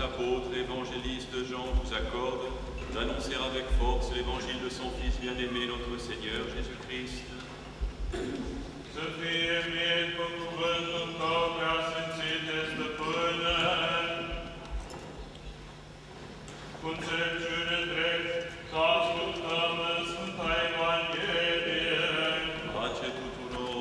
Apôtre, évangéliste Jean vous accorde d'annoncer avec force l'évangile de son Fils bien-aimé, notre Seigneur Jésus-Christ. Să fie mie cu cuvântul tău prea sfințite, stăpâne, cu înțelepciune drept, să ascultăm în Sfânta Evanghelie. Pace tuturor!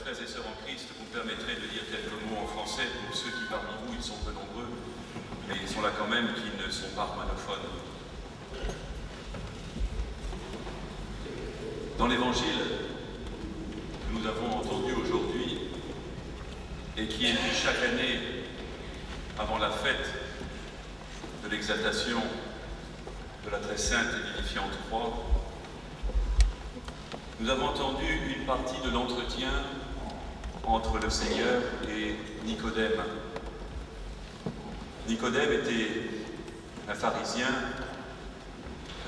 Frères et sœurs en Christ, vous me permettrez de dire quelques mots en français pour ceux qui parmi vous, ils sont peu nombreux, mais ils sont là quand même, qui ne sont pas romanophones. Dans l'évangile que nous avons entendu aujourd'hui, et qui est lu chaque année avant la fête de l'exaltation de la très sainte et vivifiante croix, nous avons entendu une partie de l'entretien entre le Seigneur et Nicodème. Nicodème était un pharisien,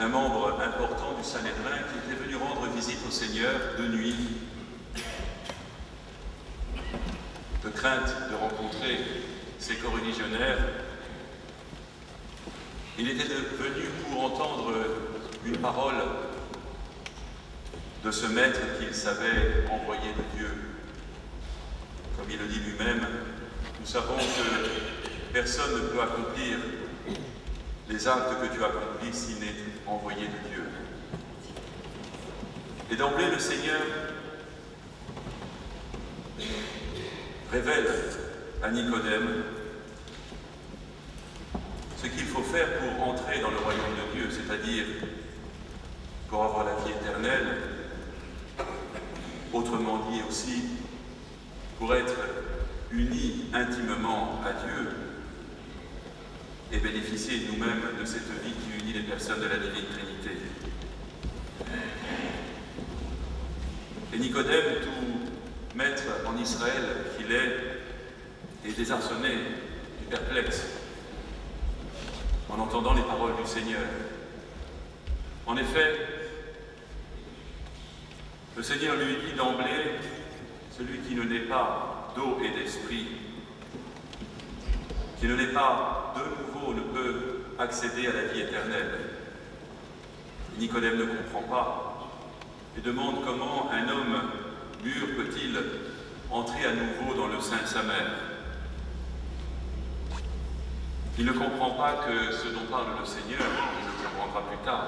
un membre important du Sanhédrin qui était venu rendre visite au Seigneur de nuit, de crainte de rencontrer ses coreligionnaires, il était venu pour entendre une parole de ce maître qu'il savait envoyé de Dieu. Comme il le dit lui-même, nous savons que personne ne peut accomplir les actes que tu accomplis s'il n'est envoyé de Dieu. Et d'emblée, le Seigneur révèle à Nicodème ce qu'il faut faire pour entrer dans le royaume de Dieu, c'est-à-dire pour avoir la vie éternelle, autrement dit aussi pour être unis intimement à Dieu et bénéficier nous-mêmes de cette vie qui unit les personnes de la Divine Trinité. Et Nicodème, tout maître en Israël qu'il est désarçonné et perplexe en entendant les paroles du Seigneur. En effet, le Seigneur lui dit d'emblée, celui qui ne naît pas d'eau et d'esprit, qui ne naît pas de nouveau, ne peut accéder à la vie éternelle. Nicodème ne comprend pas et demande comment un homme mûr peut-il entrer à nouveau dans le sein de sa mère. Il ne comprend pas que ce dont parle le Seigneur, il le comprendra plus tard.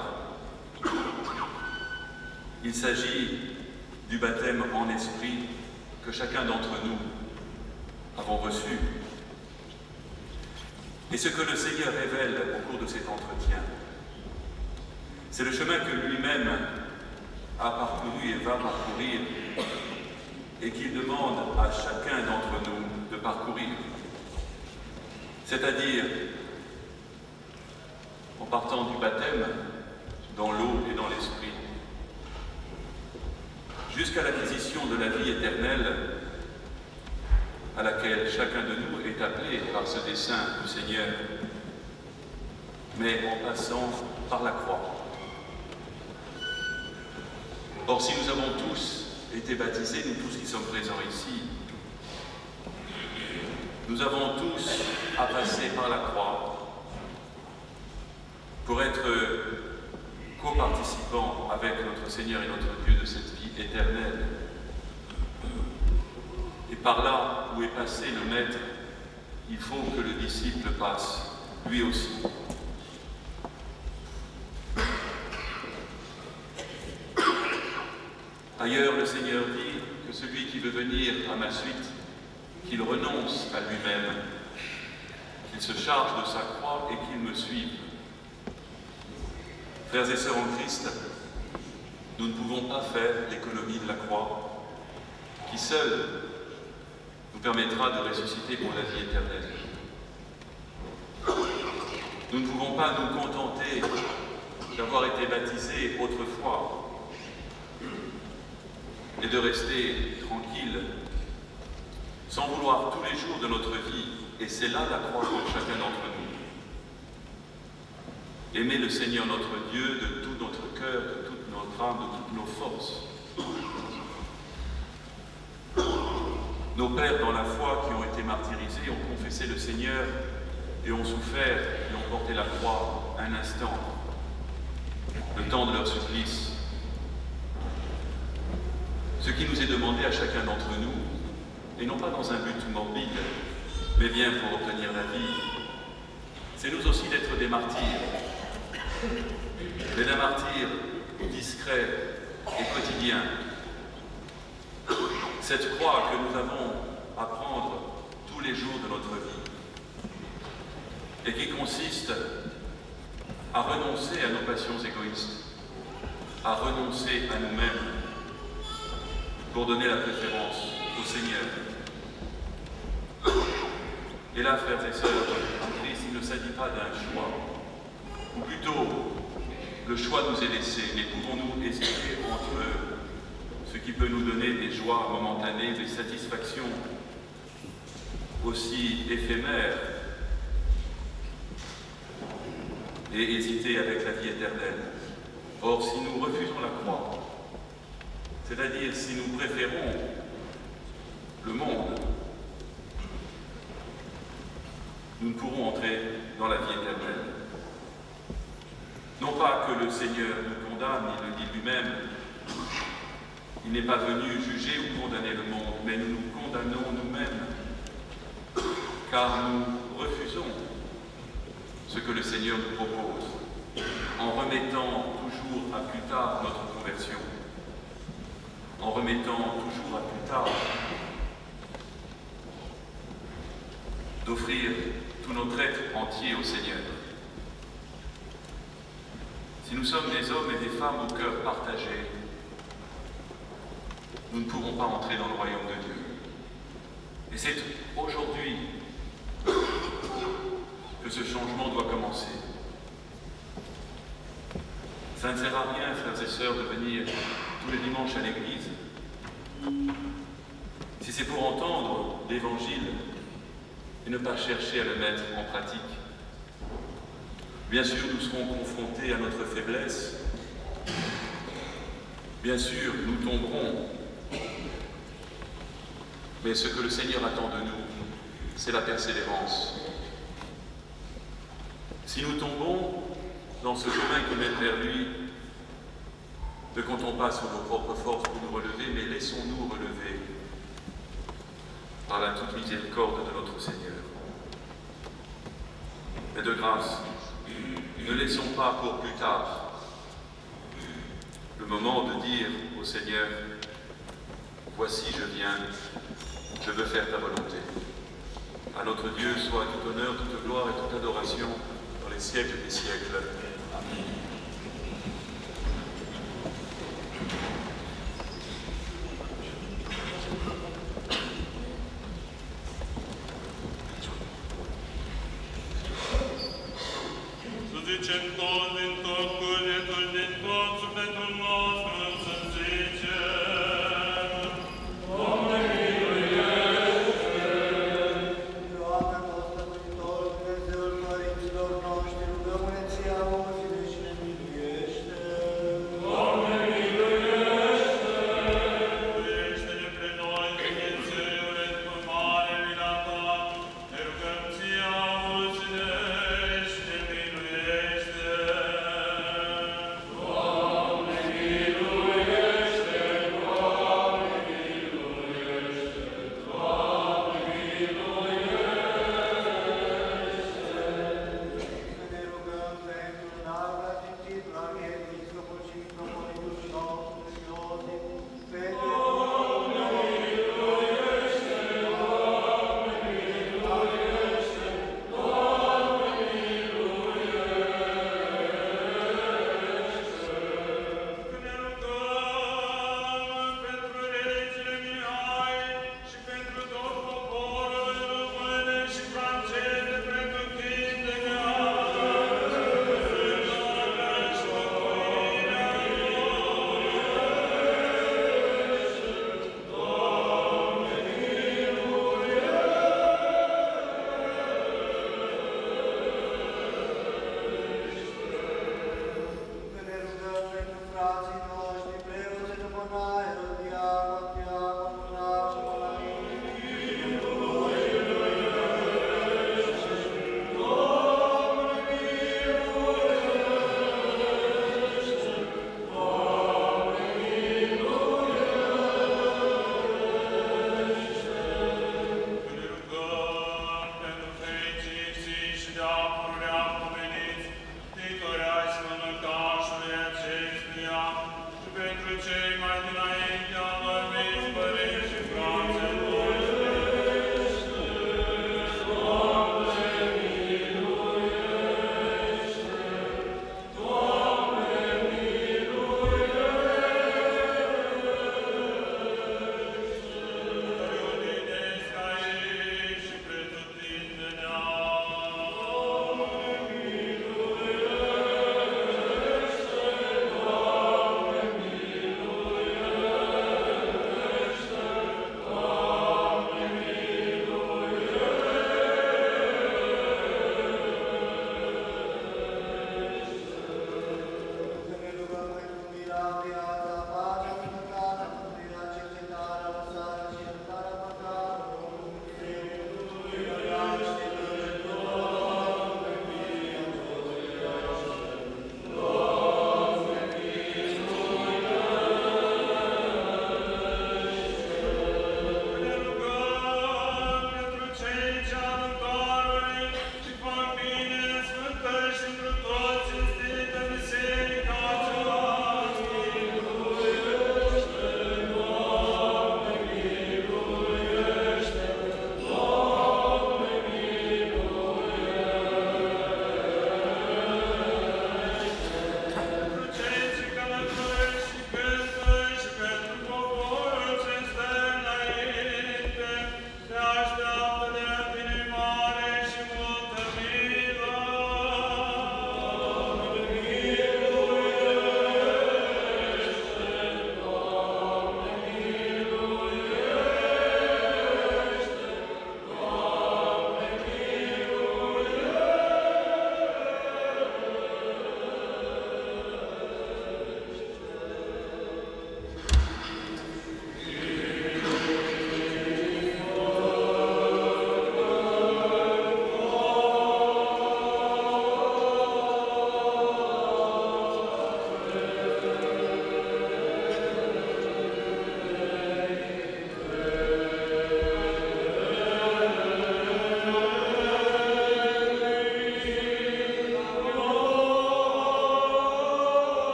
Il s'agit du baptême en esprit que chacun d'entre nous avons reçu. Et ce que le Seigneur révèle au cours de cet entretien, c'est le chemin que lui-même a parcouru et va parcourir et qu'il demande à chacun d'entre nous de parcourir. C'est-à-dire en partant du baptême dans l'eau et dans l'esprit, jusqu'à l'acquisition de la vie éternelle à laquelle chacun de nous est appelé par ce dessein du Seigneur, mais en passant par la croix. Or, si nous avons tous été baptisés, nous tous qui sommes présents ici, nous avons tous à passer par la croix pour être co-participants avec notre Seigneur et notre Dieu de cette vie éternelle. Et par là où est passé le Maître, il faut que le disciple passe, lui aussi. Ailleurs, le Seigneur dit que celui qui veut venir à ma suite, qu'il renonce à lui-même, qu'il se charge de sa croix et qu'il me suive. Frères et sœurs en Christ, nous ne pouvons pas faire l'économie de la croix, qui seule nous permettra de ressusciter pour la vie éternelle. Nous ne pouvons pas nous contenter d'avoir été baptisés autrefois et de rester tranquille, sans vouloir tous les jours de notre vie, et c'est là la croix pour chacun d'entre nous. Aimer le Seigneur notre Dieu de tout notre cœur, de toute notre âme, de toutes nos forces. Nos pères dans la foi qui ont été martyrisés ont confessé le Seigneur et ont souffert et ont porté la croix un instant, le temps de leur supplice. Ce qui nous est demandé à chacun d'entre nous, et non pas dans un but morbide, mais bien pour obtenir la vie, c'est nous aussi d'être des martyrs, mais d'un martyr discret et quotidien. Cette croix que nous avons à prendre tous les jours de notre vie, et qui consiste à renoncer à nos passions égoïstes, à renoncer à nous-mêmes, pour donner la préférence au Seigneur. Et là, frères et sœurs, en Christ, il ne s'agit pas d'un choix, ou plutôt, le choix nous est laissé, mais pouvons-nous hésiter entre ce qui peut nous donner des joies momentanées, des satisfactions aussi éphémères, et hésiter avec la vie éternelle. Or, si nous refusons la croix, c'est-à-dire si nous préférons le monde, nous ne pourrons entrer dans la vie éternelle. Non pas que le Seigneur nous condamne, il le dit lui-même, il n'est pas venu juger ou condamner le monde, mais nous nous condamnons nous-mêmes, car nous refusons ce que le Seigneur nous propose, en remettant toujours à plus tard notre conversion, en remettant toujours à plus tard d'offrir tout notre être entier au Seigneur. Si nous sommes des hommes et des femmes au cœur partagé, nous ne pourrons pas entrer dans le royaume de Dieu. Et c'est aujourd'hui que ce changement doit commencer. Ça ne sert à rien, frères et sœurs, de venir tous les dimanches à l'église si c'est pour entendre l'Évangile et ne pas chercher à le mettre en pratique. Bien sûr, nous serons confrontés à notre faiblesse. Bien sûr, nous tomberons. Mais ce que le Seigneur attend de nous, c'est la persévérance. Si nous tombons dans ce chemin qui mène vers lui, ne comptons pas sur nos propres forces pour nous relever, mais laissons-nous relever par la toute miséricorde de notre Seigneur. Et de grâce, ne laissons pas pour plus tard le moment de dire au Seigneur, « Voici, je viens, je veux faire ta volonté. » À notre Dieu soit tout honneur, toute gloire et toute adoration dans les siècles des siècles. Amen. Zicem tot din tot, cugetul din tot, sufletul nostru,